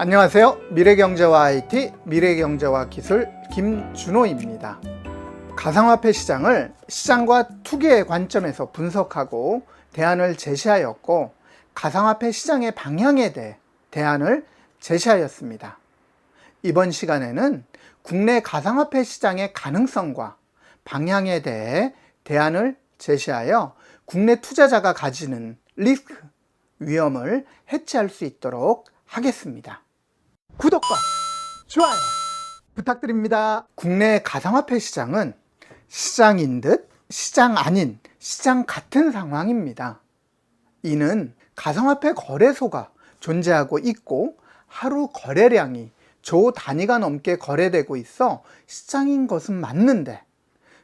안녕하세요. 미래경제와 IT, 미래경제와 기술 김준호입니다. 가상화폐 시장을 시장과 투기의 관점에서 분석하고 대안을 제시하였고, 가상화폐 시장의 방향에 대해 대안을 제시하였습니다. 이번 시간에는 국내 가상화폐 시장의 가능성과 방향에 대해 대안을 제시하여 국내 투자자가 가지는 리스크, 위험을 해치할 수 있도록 하겠습니다. 구독과 좋아요 부탁드립니다. 국내 가상화폐 시장은 시장인 듯 시장 아닌 시장 같은 상황입니다. 이는 가상화폐 거래소가 존재하고 있고 하루 거래량이 조 단위가 넘게 거래되고 있어 시장인 것은 맞는데,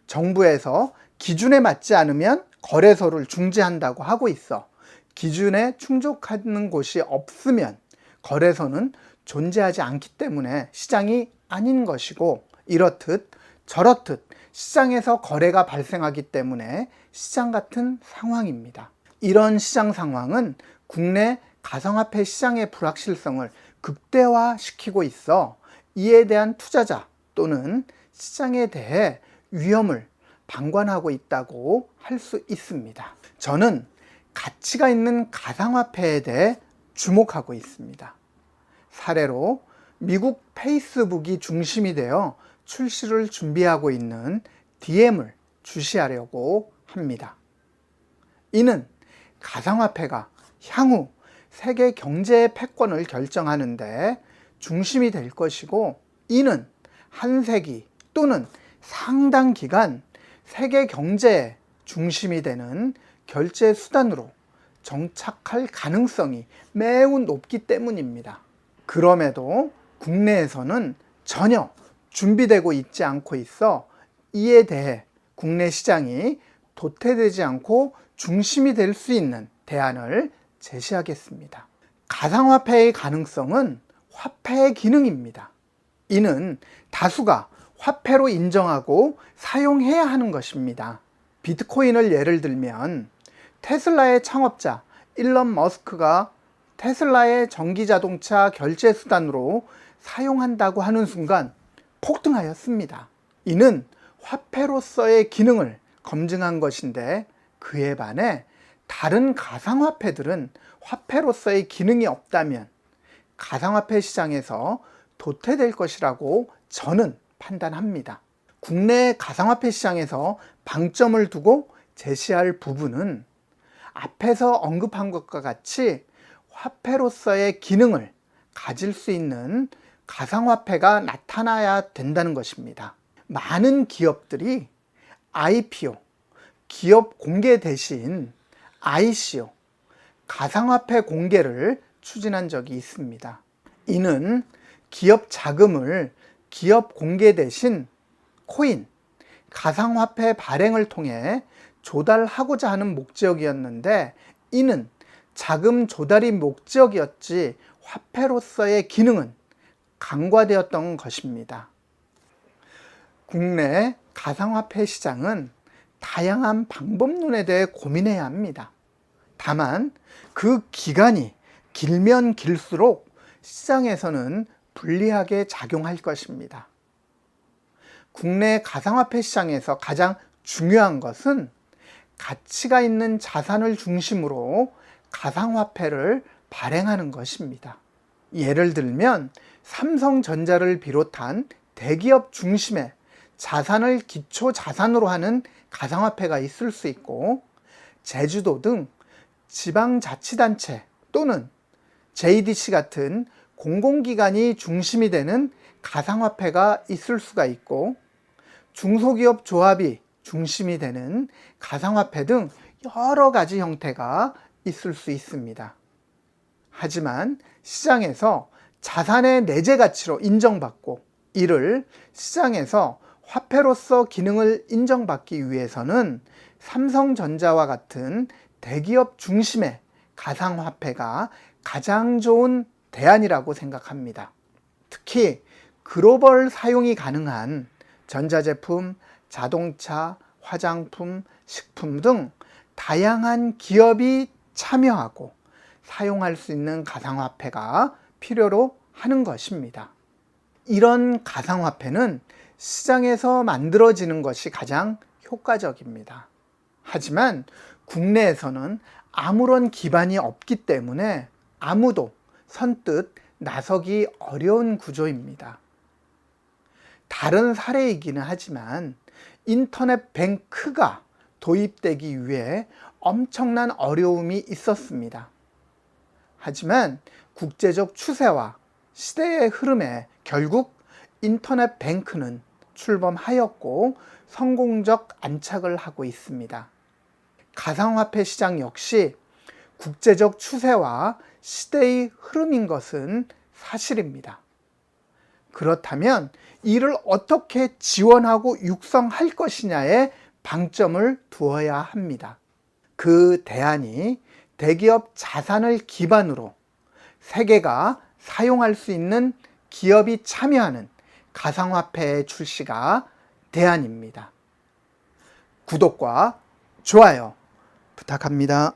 정부에서 기준에 맞지 않으면 거래소를 중지한다고 하고 있어 기준에 충족하는 곳이 없으면 거래소는 존재하지 않기 때문에 시장이 아닌 것이고, 이렇듯 저렇듯 시장에서 거래가 발생하기 때문에 시장 같은 상황입니다. 이런 시장 상황은 국내 가상화폐 시장의 불확실성을 극대화시키고 있어 이에 대한 투자자 또는 시장에 대해 위험을 방관하고 있다고 할 수 있습니다. 저는 가치가 있는 가상화폐에 대해 주목하고 있습니다. 사례로 미국 페이스북이 중심이 되어 출시를 준비하고 있는 DM을 주시하려고 합니다. 이는 가상화폐가 향후 세계 경제의 패권을 결정하는 데 중심이 될 것이고, 이는 한 세기 또는 상당 기간 세계 경제의 중심이 되는 결제 수단으로 정착할 가능성이 매우 높기 때문입니다. 그럼에도 국내에서는 전혀 준비되고 있지 않고 있어 이에 대해 국내 시장이 도태되지 않고 중심이 될 수 있는 대안을 제시하겠습니다. 가상화폐의 가능성은 화폐의 기능입니다. 이는 다수가 화폐로 인정하고 사용해야 하는 것입니다. 비트코인을 예를 들면 테슬라의 창업자 일론 머스크가 테슬라의 전기자동차 결제 수단으로 사용한다고 하는 순간 폭등하였습니다. 이는 화폐로서의 기능을 검증한 것인데, 그에 반해 다른 가상화폐들은 화폐로서의 기능이 없다면 가상화폐 시장에서 도태될 것이라고 저는 판단합니다. 국내 가상화폐 시장에서 방점을 두고 제시할 부분은 앞에서 언급한 것과 같이 화폐로서의 기능을 가질 수 있는 가상화폐가 나타나야 된다는 것입니다. 많은 기업들이 IPO, 기업 공개 대신 ICO, 가상화폐 공개를 추진한 적이 있습니다. 이는 기업 자금을 기업 공개 대신 코인, 가상화폐 발행을 통해 조달하고자 하는 목적이었는데, 이는 자금 조달이 목적이었지 화폐로서의 기능은 간과되었던 것입니다. 국내 가상화폐 시장은 다양한 방법론에 대해 고민해야 합니다. 다만 그 기간이 길면 길수록 시장에서는 불리하게 작용할 것입니다. 국내 가상화폐 시장에서 가장 중요한 것은 가치가 있는 자산을 중심으로 가상화폐를 발행하는 것입니다. 예를 들면 삼성전자를 비롯한 대기업 중심의 자산을 기초 자산으로 하는 가상화폐가 있을 수 있고, 제주도 등 지방자치단체 또는 JDC 같은 공공기관이 중심이 되는 가상화폐가 있을 수가 있고, 중소기업 조합이 중심이 되는 가상화폐 등 여러 가지 형태가 있을 수 있습니다. 하지만 시장에서 자산의 내재 가치로 인정받고, 이를 시장에서 화폐로서 기능을 인정받기 위해서는 삼성전자와 같은 대기업 중심의 가상화폐가 가장 좋은 대안이라고 생각합니다. 특히 글로벌 사용이 가능한 전자제품, 자동차, 화장품, 식품 등 다양한 기업이 참여하고 사용할 수 있는 가상화폐가 필요로 하는 것입니다. 이런 가상화폐는 시장에서 만들어지는 것이 가장 효과적입니다. 하지만 국내에서는 아무런 기반이 없기 때문에 아무도 선뜻 나서기 어려운 구조입니다. 다른 사례이기는 하지만 인터넷 뱅크가 도입되기 위해 엄청난 어려움이 있었습니다. 하지만 국제적 추세와 시대의 흐름에 결국 인터넷 뱅크는 출범하였고 성공적 안착을 하고 있습니다. 가상화폐 시장 역시 국제적 추세와 시대의 흐름인 것은 사실입니다. 그렇다면 이를 어떻게 지원하고 육성할 것이냐에 방점을 두어야 합니다. 그 대안이 대기업 자산을 기반으로 세계가 사용할 수 있는 기업이 참여하는 가상화폐의 출시가 대안입니다. 구독과 좋아요 부탁합니다.